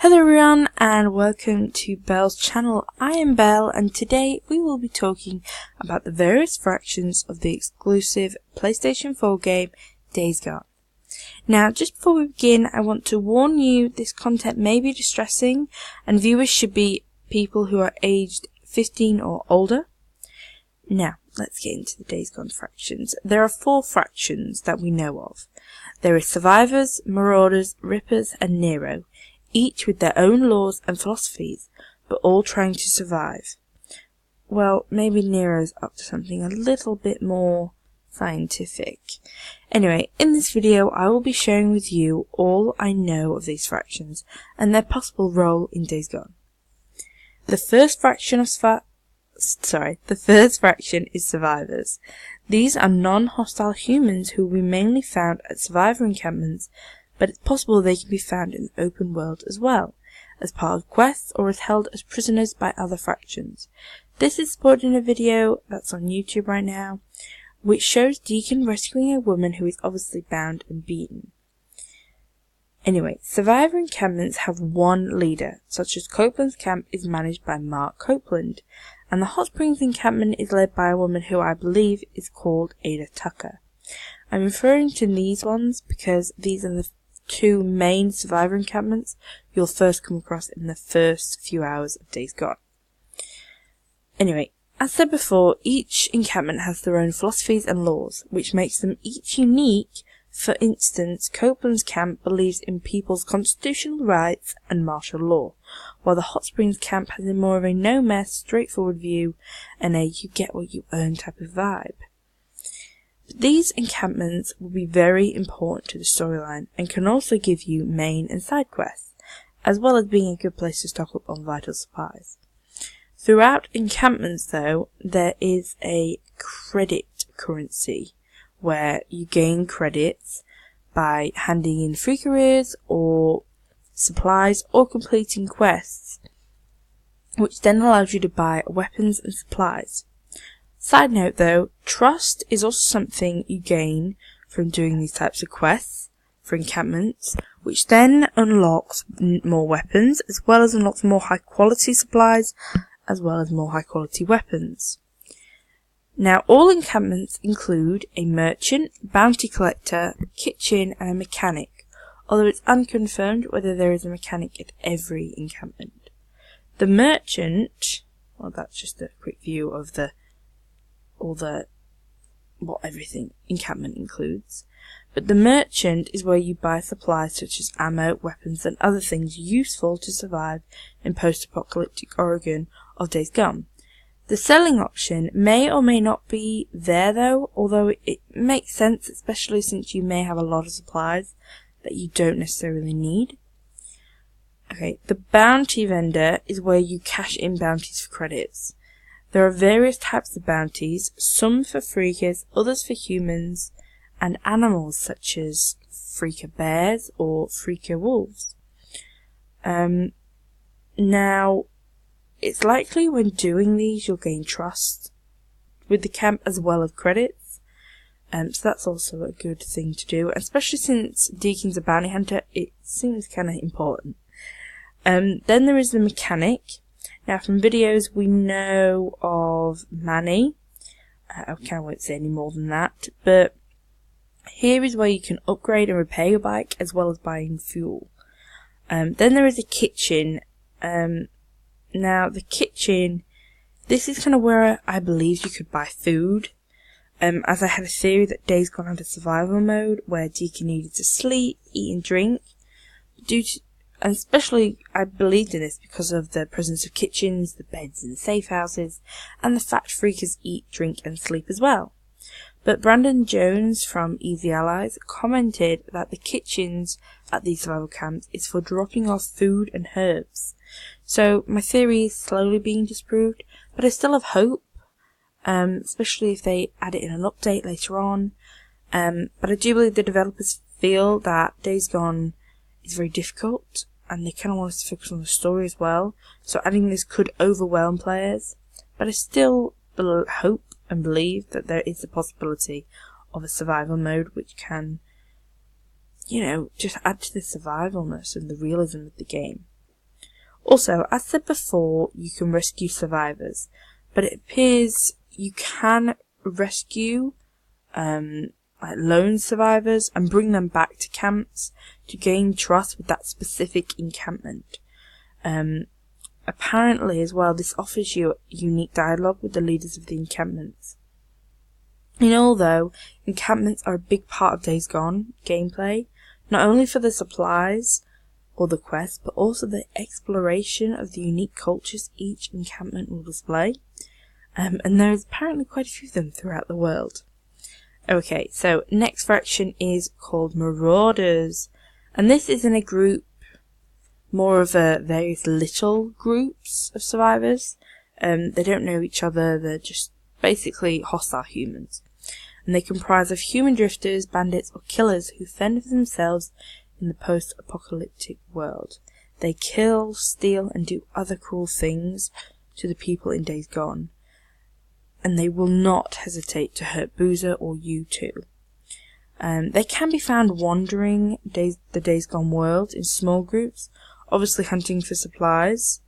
Hello everyone and welcome to Belle's channel. I am Belle and today we will be talking about the various fractions of the exclusive PlayStation 4 game Days Gone. Now just before we begin, I want to warn you this content may be distressing and viewers should be people who are aged 15 or older. Now let's get into the Days Gone fractions. There are 4 fractions that we know of. There is Survivors, Marauders, Rippers and Nero, each with their own laws and philosophies, but all trying to survive. Well, maybe Nero's up to something a little bit more scientific. Anyway, in this video I will be sharing with you all I know of these fractions and their possible role in Days Gone. The first fraction is Survivors. These are non-hostile humans who will be mainly found at survivor encampments, but it's possible they can be found in the open world as well, as part of quests or as held as prisoners by other fractions. This is supported in a video that's on YouTube right now, which shows Deacon rescuing a woman who is obviously bound and beaten. Anyway, survivor encampments have one leader, such as Copeland's camp is managed by Mark Copeland, and the Hot Springs encampment is led by a woman who I believe is called Ada Tucker. I'm referring to these ones because these are the 2 main survivor encampments you'll first come across in the first few hours of Days Gone. Anyway, as said before, each encampment has their own philosophies and laws, which makes them each unique. For instance, Copeland's camp believes in people's constitutional rights and martial law, while the Hot Springs camp has a more of a no-mess, straightforward view and a you-get-what-you-earn type of vibe. These encampments will be very important to the storyline and can also give you main and side quests, as well as being a good place to stock up on vital supplies. Throughout encampments though, there is a credit currency, where you gain credits by handing in free careers or supplies or completing quests, which then allows you to buy weapons and supplies. Side note though, trust is also something you gain from doing these types of quests for encampments, which then unlocks more weapons, as well as unlocks more high quality supplies, as well as more high quality weapons. Now all encampments include a merchant, bounty collector, kitchen and a mechanic, although it's unconfirmed whether there is a mechanic at every encampment. The merchant, well that's just a quick view of what everything encampment includes. But the merchant is where you buy supplies such as ammo, weapons and other things useful to survive in post-apocalyptic Oregon of Days Gone. The selling option may or may not be there though, although it makes sense, especially since you may have a lot of supplies that you don't necessarily need. Okay, the bounty vendor is where you cash in bounties for credits. There are various types of bounties, some for freakers, others for humans, and animals such as freaker bears or freaker wolves. Now, it's likely when doing these you'll gain trust with the camp as well as credits, so that's also a good thing to do, especially since Deacon's a bounty hunter, it seems kind of important. Then there is the mechanic. Now from videos we know of Manny, I kind of won't say any more than that, but here is where you can upgrade and repair your bike as well as buying fuel. Then there is a kitchen. Now the kitchen, this is kind of where I believe you could buy food, as I had a theory that Days Gone had a survival mode where Deacon needed to sleep, eat and drink, and especially I believed in this because of the presence of kitchens, the beds in the safe houses, and the fact freakers eat, drink and sleep as well. But Brandon Jones from Easy Allies commented that the kitchens at these survival camps is for dropping off food and herbs. So my theory is slowly being disproved, but I still have hope, especially if they add it in an update later on. But I do believe the developers feel that Days Gone is very difficult, and they kind of want us to focus on the story as well, so adding this could overwhelm players, but I still hope and believe that there is the possibility of a survival mode which can, just add to the survivalness and the realism of the game. Also, as said before, you can rescue survivors, but it appears you can rescue like lone survivors and bring them back to camps to gain trust with that specific encampment. Apparently as well, this offers you unique dialogue with the leaders of the encampments. In all though, encampments are a big part of Days Gone gameplay, not only for the supplies or the quests, but also the exploration of the unique cultures each encampment will display. And there's apparently quite a few of them throughout the world. Okay, so next faction is called Marauders, and this is in a group, more of various little groups of survivors. They don't know each other, they're just basically hostile humans. And they comprise of human drifters, bandits, or killers who fend for themselves in the post-apocalyptic world. They kill, steal, and do other cruel things to the people in Days Gone. And they will not hesitate to hurt Boozer or you too. They can be found wandering the Days Gone world in small groups, obviously hunting for supplies,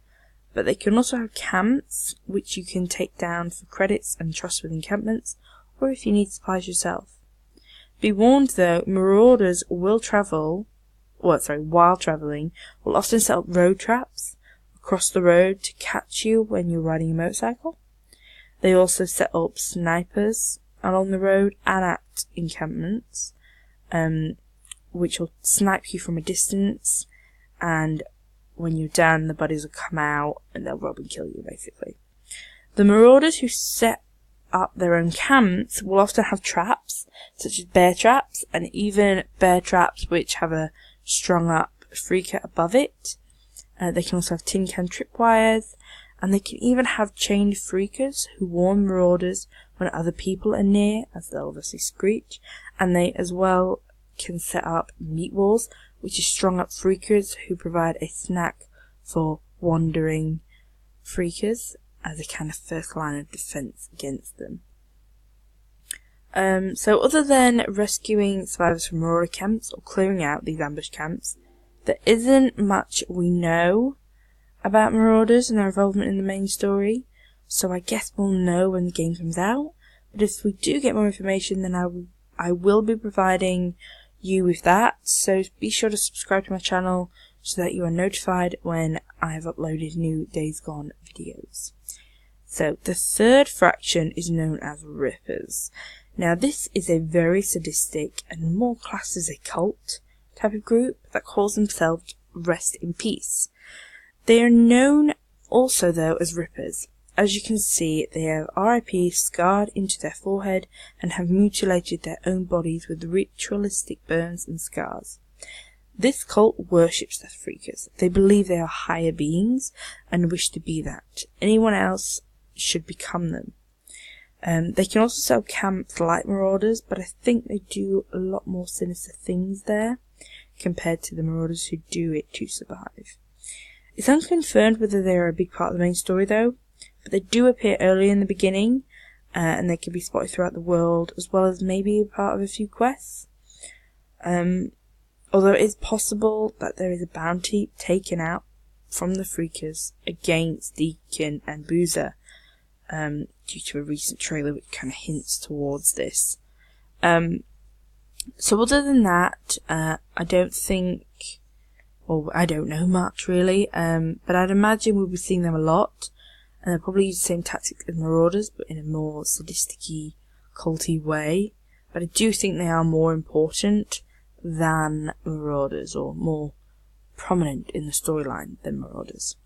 but they can also have camps, which you can take down for credits and trust with encampments, or if you need supplies yourself. Be warned though, Marauders while travelling, will often set up road traps across the road to catch you when you're riding a motorcycle. They also set up snipers along the road and at encampments, which will snipe you from a distance, and when you're down, the buddies will come out and they'll rob and kill you, basically. The Marauders who set up their own camps will often have traps, such as bear traps, and even bear traps which have a strung up freaker above it. They can also have tin can tripwires, and they can even have chained freakers who warn Marauders when other people are near, as they'll obviously screech, and they as well can set up meat walls, which is strung up freakers who provide a snack for wandering freakers as a kind of first line of defense against them. So other than rescuing survivors from Marauder camps or clearing out these ambush camps, there isn't much we know about Marauders and their involvement in the main story, so I guess we'll know when the game comes out. But if we do get more information, then I will be providing you with that, so be sure to subscribe to my channel so that you are notified when I have uploaded new Days Gone videos. So the third faction is known as Rippers. Now this is a very sadistic and more classed as a cult type of group that calls themselves Rest in Peace. They are known also though as Rippers. As you can see, they have RIP scarred into their forehead and have mutilated their own bodies with ritualistic burns and scars. This cult worships the Freakers. They believe they are higher beings and wish to be that. Anyone else should become them. They can also sell camps like Marauders, but I think they do a lot more sinister things there compared to the Marauders who do it to survive. It's unconfirmed whether they are a big part of the main story though, but they do appear early in the beginning, and they can be spotted throughout the world, as well as maybe a part of a few quests. Although it is possible that there is a bounty taken out from the Freakers against Deacon and Boozer, due to a recent trailer which kind of hints towards this. So other than that, I don't know much really, but I'd imagine we'll be seeing them a lot, and they'll probably use the same tactics as Marauders, but in a more sadistic-y, culty way. But I do think they are more important than Marauders, or more prominent in the storyline than Marauders.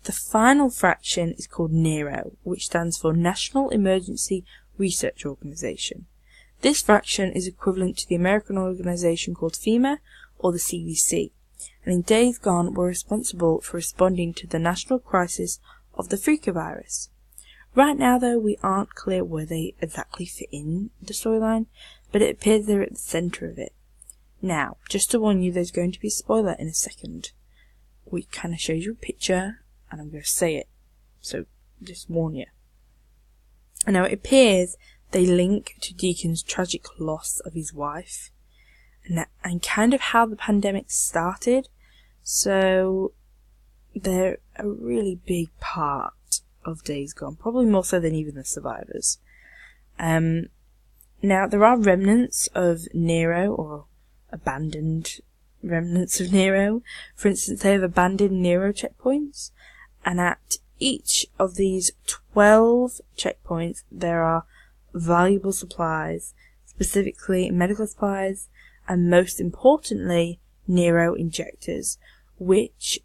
The final faction is called Nero, which stands for National Emergency Research Organization. This faction is equivalent to the American organization called FEMA, or the CDC, and in Days Gone were responsible for responding to the national crisis of the Freaker virus. Right now though, we aren't clear where they exactly fit in the storyline, but it appears they're at the centre of it. Now, just to warn you, there's going to be a spoiler in a second, which kind of shows you a picture, and I'm going to say it, so just warn you. And now it appears they link to Deacon's tragic loss of his wife, and kind of how the pandemic started. So there a really big part of Days Gone, probably more so than even the survivors. Now, there are remnants of Nero, or abandoned remnants of Nero. For instance, they have abandoned Nero checkpoints, and at each of these 12 checkpoints there are valuable supplies, specifically medical supplies, and most importantly, Nero injectors, which,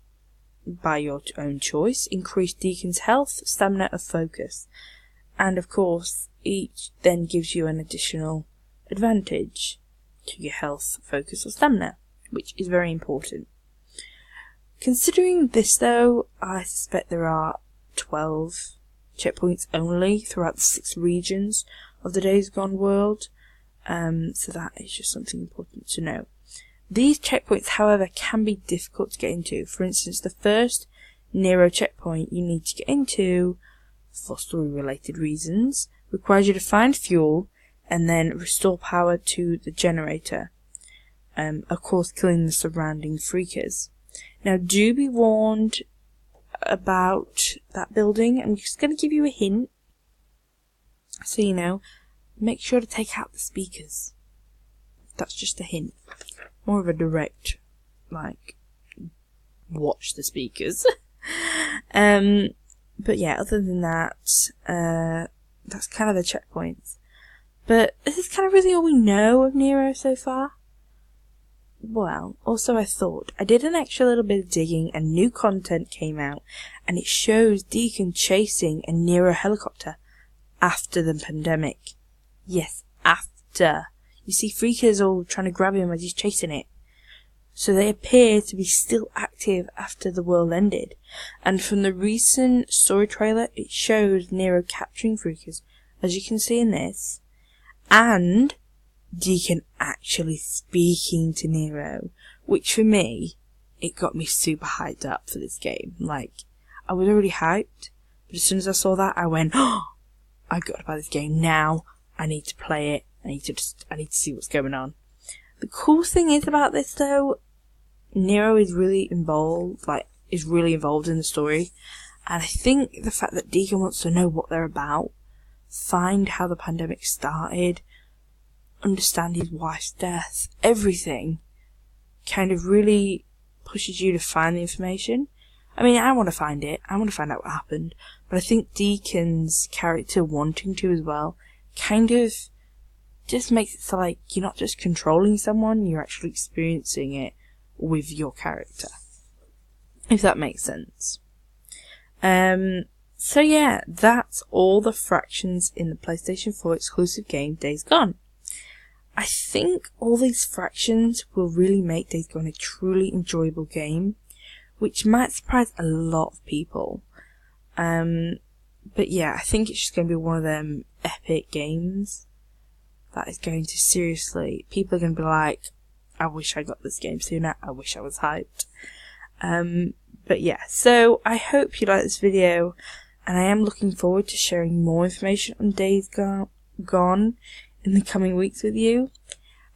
by your own choice, increase Deacon's health, stamina, and focus. And of course, each then gives you an additional advantage to your health, focus, or stamina, which is very important. Considering this though, I suspect there are 12 checkpoints only throughout the 6 regions of the Days Gone world, so that is just something important to know. These checkpoints, however, can be difficult to get into. For instance, the first Nero checkpoint you need to get into, for story-related reasons, requires you to find fuel and then restore power to the generator, of course killing the surrounding freakers. Now, do be warned about that building. I'm just going to give you a hint, so you know. Make sure to take out the speakers. That's just a hint. More of a direct, like, watch the speakers. But yeah, other than that, that's kind of the checkpoints. But this is kind of really all we know of Nero so far. Well, also I thought, I did an extra little bit of digging and new content came out, and it shows Deacon chasing a Nero helicopter after the pandemic. Yes, after. You see freakers all trying to grab him as he's chasing it. So they appear to be still active after the world ended. And from the recent story trailer, it shows Nero capturing freakers, as you can see in this, and Deacon actually speaking to Nero, which for me, it got me super hyped up for this game. Like, I was already hyped, but as soon as I saw that, I went, oh, I got to buy this game now. I need to play it. I need to see what's going on. The cool thing is about this though, Nero is really involved in the story, and I think the fact that Deacon wants to know what they're about, find how the pandemic started, understand his wife's death, everything, kind of really pushes you to find the information. I mean, I want to find it, I want to find out what happened, but I think Deacon's character wanting to as well, kind of just makes it so like you're not just controlling someone, you're actually experiencing it with your character, if that makes sense. So yeah, that's all the fractions in the PlayStation 4 exclusive game Days Gone. I think all these fractions will really make Days Gone a truly enjoyable game, which might surprise a lot of people. But yeah, I think it's just going to be one of them epic games that is going to seriously, people are going to be like, I wish I got this game sooner, I wish I was hyped. But yeah, so I hope you like this video, and I am looking forward to sharing more information on Days Gone in the coming weeks with you.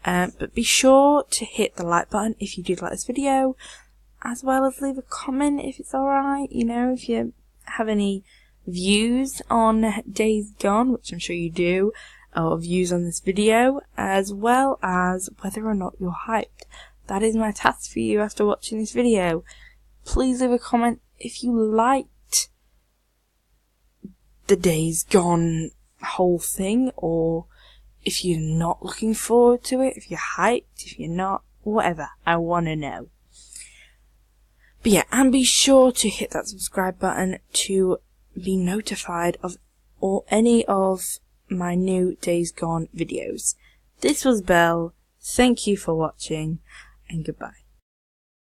But be sure to hit the like button if you did like this video, as well as leave a comment if it's alright, you know, if you have any views on Days Gone, which I'm sure you do, or views on this video, as well as whether or not you're hyped. That is my task for you after watching this video. Please leave a comment if you liked the Days Gone whole thing, or if you're not looking forward to it, if you're hyped, if you're not, whatever. I want to know. But yeah, and be sure to hit that subscribe button to be notified of any of my new Days Gone videos. This was Belle. Thank you for watching, and goodbye.